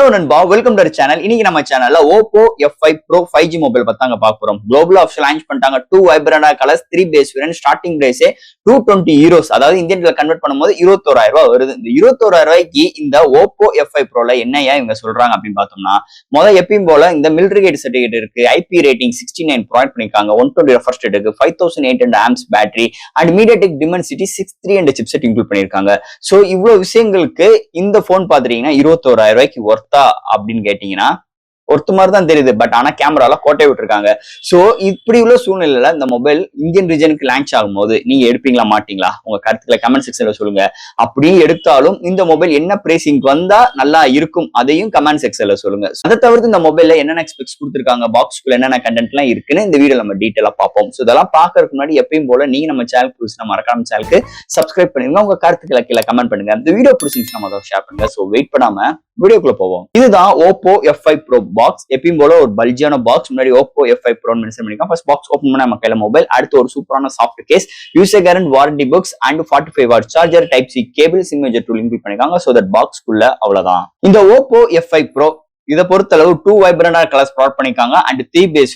Hello நண்பா, welcome to channel. இன்னைக்கு நம்ம சேனல்ல Oppo F5 Pro 5G mobile பத்தாங்க பார்க்க போறோம். குளோபல் ஆப்ஷன் லான்ச் பண்ணிட்டாங்க. 2 வைப்ரண்டா கலர்ஸ், 3 பேஸ் வேரியன்ட். ஸ்டார்டிங் பிரைஸே 220 யூரோஸ், அதாவது இந்தியன்ல கன்வெர்ட் பண்ணும்போது 21,000 ரூபாய் வருது. இந்த 21,000 ரூபாய்க்கு இந்த Oppo F5 Proல என்னையா இவங்க சொல்றாங்க அப்படின்னு பார்த்தோம்னா, எப்பயும் போல இந்த மிலிட்டரி கேட் சர்டிபிகேட் இருக்கு, IP ரேட்டிங் 69 ப்ரொவைட் பண்ணிருக்காங்க, 120 ரெஃப்ரெஷ் ரேட் இருக்கு, 5800 arms battery and MediaTek Dimensity 630 chipset include பண்ணிருக்காங்க. சோ இவ்வளவு விஷயங்களுக்கு இந்த போன் பாத்துட்டீங்கன்னா 21,000 ரூபாய்க்கு ஒர்த்தா அப்படின்னு கேட்டீங்கன்னா ஒருத்த மாதிரி தான் தெரியுது. பட் ஆனா கேமரால கோட்டை விட்டுருக்காங்க. சோ இப்படி உள்ள சூழ்நிலையில இந்த மொபைல் இந்தியன் ரீஜனுக்கு லான்ச் ஆகும் போது நீங்க எடுப்பீங்களா மாட்டீங்களா? உங்க கருத்துக்களை கமெண்ட் செக்ஷன்ல சொல்லுங்க. அப்படியே எடுத்தாலும் இந்த மொபைல் என்ன பிரைசிங் வந்தா நல்லா இருக்கும் அதையும் கமெண்ட் செக்ஷன்ல சொல்லுங்க. அதை தவிர்த்து இந்த மொபைல்ல என்னென்ன எக்ஸ்பெக்ட்ஸ் கொடுத்துருக்காங்க, பாக்ஸ்க்குள்ள என்னென்ன கண்டென்ட் எல்லாம் இருக்குன்னு இந்த வீடியோ நம்ம டீட்டெயிலா பார்ப்போம். சோ இதெல்லாம் பாக்குறதுக்கு முன்னாடி எப்பயும் போல நீங்க நம்ம சேனல் புதுசுனா மறக்காம சேனலுக்கு சப்ஸ்கிரைப் பண்ணிருங்க. உங்க கருத்துக்களை கீழே கமெண்ட் பண்ணுங்க. இந்த வீடியோ பிடிச்சிருந்துச்சுன்னா அதை ஷேர் பண்ணுங்க. சோ வெயிட் பண்ணாம வீடியோக்குள்ள போவோம். இதுதான் Oppo F5 Pro பாக்ஸ். எப்பயும் போல ஒரு பல்ஜியான பாக்ஸ். முன்னாடி Oppo F5 Pro மென்ஷன் பண்ணிருக்கோம். ஃபர்ஸ்ட் பாக்ஸ் ஓபன் பண்ணா நம்ம கையில மொபைல், அடுத்து ஒரு சூப்பரான சாஃப்ட் கேஸ், யூசர் கேரண்ட், warranty books and 45 watt charger, type C cable, SIM மேஜர் டூல் இன்க்ளூட் பண்ணிருக்காங்க. சோ தட் பாக்ஸ்க்குள்ள அவ்வளவுதான். இந்த Oppo F5 Pro இதை பொறுத்தளவு 2 வைப்ரண்டா கலர்ஸ் ப்ராட் பண்ணிருக்காங்க அண்ட் 3 பேஸ்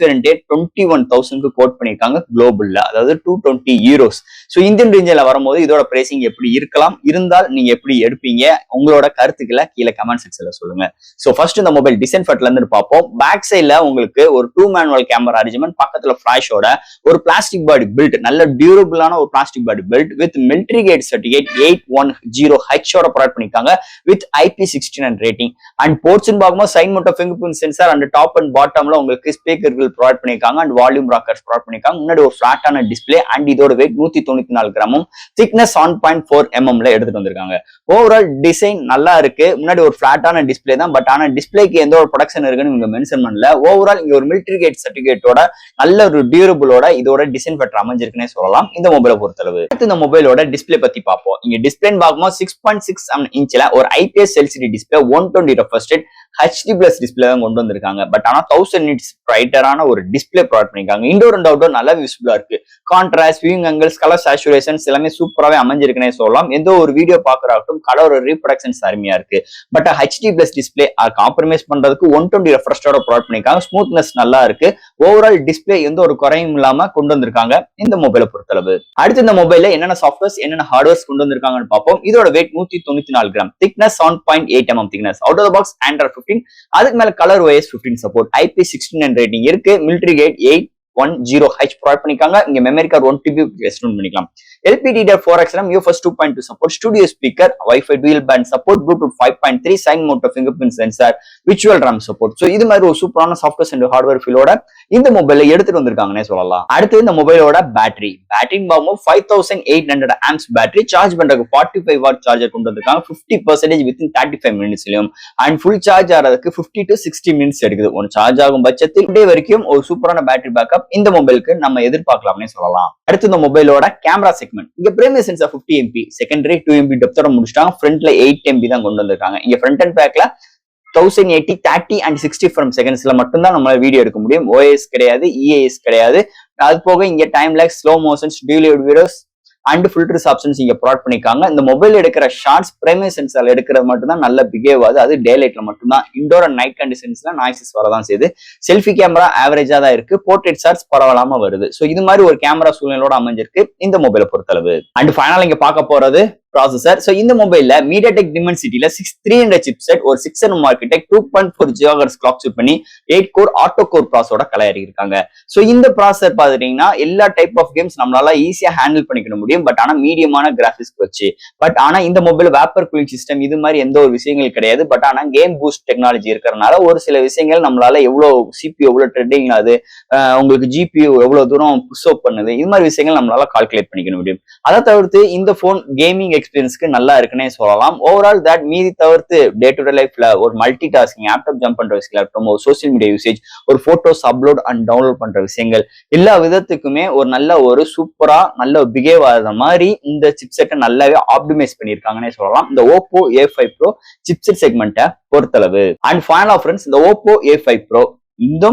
வேரியன்ட் 21,000 கோட் பண்ணிருக்காங்க குளோபல்ல, அதாவது 220 யூரோஸ். சோ இந்தியன் ரேஞ்சில வரும்போது இதோட பிரைசிங் எப்படி இருக்கலாம், இருந்தால் நீங்க எப்படி எடுப்பீங்க, உங்களோட கருத்துக்களை கீழே கமெண்ட் செக்ஷன்ல சொல்லுங்க. சோ ஃபர்ஸ்ட் இந்த மொபைல் டிசைன் ஃபட்ல இருந்து பார்ப்போம். பேக் சைட்ல உங்களுக்கு ஒரு 2 மேனுவல் கேமரா அரேஞ்ச்மெண்ட், பக்கத்துல ஃபிளாஷோட ஒரு பிளாஸ்டிக் பாடி பில்ட், நல்ல டியூரபிளான ஒரு plastic body build with military grade certificate 810H brought பண்ணிருக்காங்க வித் IP69 ரேட்டிங் அண்ட் போர்ட்ஸ்னு பார்க்கும்போது side Moto finger print sensor and top and பாட்டம்ல உங்களுக்கு ஸ்பீக்கர்கள் ப்ரொவைட் பண்ணிருக்காங்க அண்ட் வால்யூம் ராக்கர்ஸ் ப்ரொவைட் பண்ணிருக்காங்க. முன்னாடி ஒரு ஃபிளாட்டான டிஸ்பிளே அண்ட் இதோட வெயிட் 194 கிராமும், திக்னஸ் 7.4 mm எடுத்துட்டு வந்திருக்காங்க. ஓவரால் டிசைன் நல்லா இருக்கு. முன்னாடி ஒரு ஃபிளாட்டான டிஸ்பிளே தான், பட் ஆனா டிஸ்பிளேக்கு எந்த ஒரு ப்ரொடக்ஷன் இருக்குன்னு இவங்க மென்ஷன் பண்ணல. ஓவரால் இங்க ஒரு மிலிட்டரி கேட் சர்டிபிகேட்டோட நல்ல ஒரு டியூரபிளோட இதோட டிசைன் ஃபேக்டர் அமைஞ்சிருக்குன்னே சொல்லலாம் இந்த மொபைலை பொறுத்தளவு. அடுத்து இந்த மொபைலோட டிஸ்பிளே பத்தி பார்ப்போம். இங்க டிஸ்பிளேன்னு பார்க்கும்போது 6.67 இன்ச்ல ஒரு IPS LCD display, 120 refresh rate, HD+ display தான் கொண்டு வந்திருக்காங்க. பட் ஆனா 1000 nits பிரைட்டரான ஒரு டிஸ்பிளே ப்ரொவைட் பண்ணிருக்காங்க. இன்டோர் அண்ட் அவுட்டோர் நல்லா விசிபிளா இருக்கு. Contrast, viewing angles, colour saturations எல்லாமே சூப்பராவே அமைஞ்சிருக்குன்னே சொல்லலாம். எந்த ஒரு வீடியோ பாக்குறாகட்டும் கலர் ரீப்ரொடக்ஷன்ஸ் அருமையா இருக்கு. பட் HD+ டிஸ்பிளே காம்ப்ரமைஸ் பண்றதுக்கு 120 ரெஃப்ரெஷோட ப்ரொவைட் பண்ணிருக்காங்க. ஸ்மூத்னஸ் நல்லா இருக்கு. ஓவரால் டிஸ்பிளே எந்த ஒரு குறையும் இல்லாம கொண்டு வந்திருக்காங்க இந்த மொபைலை பொறுத்தளவு. அடுத்து இந்த மொபைல்ல என்னென்ன சாஃப்ட்வேர்ஸ் என்னென்ன ஹார்ட்வேர்ஸ் கொண்டு வந்திருக்காங்கன்னு பார்ப்போம். இதோட weight 194 gram, thickness 7.8 mm thickness, out of the box Android 15, அதுக்கு மேல Color OS 15 support, IP69 rating இருக்கு, மிலிட்டரி கேட் 810H ப்ரொவைட் பண்ணிருக்காங்க. இங்க மெமரி கார்டு 1TB எக்ஸ்டெண்ட் பண்ணிக்கலாம். LPDDR4X UFS 2.2 support, studio speaker, Wi-Fi dual band support, Bluetooth 5.3, சைன் Moto finger print sensor, virtual RAM support. So இது மாதிரி ஒரு சூப்பரான software and hardware ஃபீலோட இந்த மொபைலை எடுத்துட்டு வந்திருக்காங்கன்னே சொல்லலாம். அடுத்து இந்த மொபைலோட பேட்டரின்னு பார்க்கும்போது 5800 ஆம்ஸ் பேட்டரி, சார்ஜ் பண்றதுக்கு 45 வாட் சார்ஜர் கொண்டு வந்திருக்காங்க. 50% within 35 மினிட்ஸ்லயும் அண்ட் ஃபுல் சார்ஜ் ஆகிறதுக்கு 50 to 60 மினிட்ஸ் எடுக்குது. ஒரு சார்ஜ் ஆகும் பட்சத்தில் டே வரைக்கும் ஒரு சூப்பரான பேட்டரி பேக்கப் இந்த மொபைலுக்கு நம்ம எதிர்பார்க்கலாம்னே சொல்லலாம். அடுத்து இந்த மொபைலோட கேமரா செக்மெண்ட். இங்க primary sensor 50 MP, secondary 2 MP டெப்தோட முடிச்சிட்டாங்க. ஃப்ரண்ட்ல 8 MP தான் கொண்டு வந்திருக்காங்க. இங்க ஃப்ரண்ட் அண்ட் பேக்ல 1080, 30 and 60 frames செகண்ட்ஸ்ல மட்டும்தான் நம்மளால வீடியோ எடுக்க முடியும். OIS கிடையாது, EIS கிடையாது. அது போக இங்க டைம் லேக்ஸ், ஸ்லோ மோஷன்ஸ், டியூலேட் வீடியோஸ் அண்ட் ஃபில்டர்ஸ் ஆப்ஷன்ஸ் இங்க ப்ரொவைட் பண்ணிருக்காங்க. இந்த மொபைல் எடுக்கிற ஷார்ட்ஸ் பிரைமரி சென்சார்ல எடுக்கிறது மட்டும் தான் நல்ல பிகேவ் ஆகுது. அது டே லைட்ல மட்டும் தான். இண்டோர் அண்ட் நைட் கண்டிஷன்ஸ்ல நாய்ஸஸ் வரதான் செய்யுது. செல்ஃபி கேமரா ஆவரேஜா தான் இருக்கு. போர்ட்ரேட் ஷார்ட்ஸ் பரவலாம வருது. சோ இது மாதிரி ஒரு கேமரா சூழ்நிலையோட அமைஞ்சிருக்கு இந்த மொபைலை பொறுத்தளவு. அண்ட் ஃபைனல் இங்க பார்க்க போறது ப்ராசஸர். சோ இந்த மொபைல்ல MediaTek Dimensityல 6300 சிப்செட், ஒரு 6nm architect, 2.4 GHz clock speed பண்ணி 8 கோர் ஆட்டோ கோர் ப்ராசஸோட கலரி இருக்காங்க. சோ இந்த ப்ராசஸர் பாத்தீங்கன்னா எல்லா டைப் ஆஃப் கேம்ஸ் நம்மளால ஈஸியா ஹேண்டில் பண்ணிக்க முடியும். பட் ஆனா மீடியமான கிராபிக்ஸ் வச்சு. பட் ஆனா இந்த மொபைல் வேப்பர் கூலிங் சிஸ்டம் இது மாதிரி எந்த ஒரு விஷயங்கள் கிடையாது. பட் ஆனா கேம் பூஸ்ட் டெக்னாலஜி இருக்கிறதுனால ஒரு சில விஷயங்கள் நம்மளால எவ்வளவு CPU எவ்வளவு ட்ரெண்டிங் ஆகுது, உங்களுக்கு GPU எவ்வளவு தூரம் புஷ் அப் பண்ணுது, இது மாதிரி விஷயங்கள் நம்மளால கால்குலேட் பண்ணிக்க முடியும். அதை தவிர்த்து இந்த போன் கேமிங் எக்ஸ்பீரியன்ஸ்க்கு நல்லா இருக்குன்னே சொல்லலாம். ஓவரால் தட் மீதி தவிர்த்து டே டு டே லைஃப்ல ஒரு மல்டி டாஸ்கிங், லேப்டாப் ஜம்ப் பண்ற விஷயம், ஒரு சோசியல் மீடியா யூசேஜ், ஒரு போட்டோஸ் அப்லோட் அண்ட் டவுன்லோட் பண்ற விஷயங்கள் எல்லா விதத்துக்குமே ஒரு நல்ல ஒரு சூப்பரா நல்ல பிகேவ் ஆகுற மாதிரி இந்த சிப்செட்டை நல்லாவே ஆப்டிமைஸ் பண்ணிருக்காங்கன்னே சொல்லலாம் இந்த Oppo A5 Pro சிப்செட் செக்மெண்ட்டை பொறுத்தளவு. அண்ட் ஃபைனலா ஃப்ரெண்ட்ஸ், இந்த Oppo A5 Pro இந்த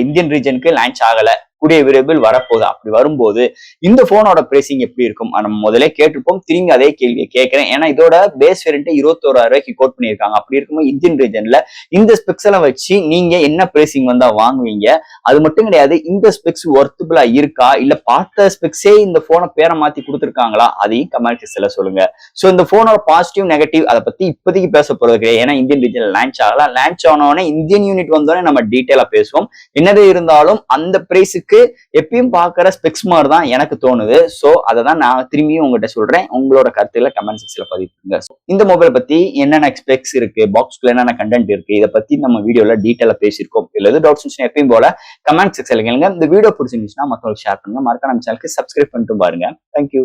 இந்தியன் ரீஜனுக்கு லான்ச் ஆகல. கூடிய விரைவில் வரப்போகுது. அப்படி வரும்போது இந்த போனோட பிரைசிங் எப்படி இருக்கும் நம்ம முதல்ல கேட்டிருப்போம். திரும்பி அதே கேள்வியை கேட்கிறேன். ஏன்னா இதோட பேஸ் வேரியன்ட் 21,000 கோட் பண்ணியிருக்காங்க. அப்படி இருக்கும்போது இந்தியன் ரீஜன்ல இந்த ஸ்பெக்ஸ் எல்லாம் வச்சு நீங்க என்ன பிரைசிங் வந்தா வாங்குவீங்க? அது மட்டும் கிடையாது, இந்த ஸ்பெக்ஸ் ஒர்த்தபிளா இருக்கா இல்ல பார்த்த ஸ்பெக்ஸே இந்த போனை பேரை மாத்தி கொடுத்துருக்காங்களா? அதையும் கமெண்ட் செக்ஷன்ல சொல்லுங்க. சோ இந்த போனோட பாசிட்டிவ் நெகட்டிவ் அதை பத்தி இப்போதைக்கு பேச போறது கிடையாது. ஏன்னா இந்தியன் ரீஜன்ல லான்ச் ஆகலாம். லான்ச் ஆனோடனே இந்தியன் யூனிட் வந்தோடனே நம்ம டீட்டெயிலா பேசுவோம். என்னது இருந்தாலும் அந்த பிரைஸுக்கு எப்பயும் பாக்குற ஸ்பெக்ஸ் மாதிரி தான் எனக்கு தோணுது. சோ அதை தான் நான் திரும்பியும் உங்ககிட்ட சொல்றேன். உங்களோட கருத்துக்களை கமெண்ட் செக்ஷன்ல பதிவுங்க. இந்த மொபைல் பத்தி என்னென்ன ஸ்பெக்ஸ் இருக்கு, பாக்ஸ்க்குள்ள என்னென்ன கண்டென்ட் இருக்கு, இதை பத்தி நம்ம வீடியோல டீட்டெயிலா பேசியிருக்கோம். இல்ல எது டவுட்ஸ் இருந்துச்சுன்னா எப்பயும் போல கமெண்ட் செக்ஷன்ல கேளுங்க. இந்த வீடியோ பிடிச்சிருந்துச்சுன்னா மற்றவங்களுக்கு ஷேர் பண்ணுங்க. மறக்காம நம்ம சேனலுக்கு சப்ஸ்கிரைப் பண்ணிட்டு பாருங்க. தேங்க்யூ.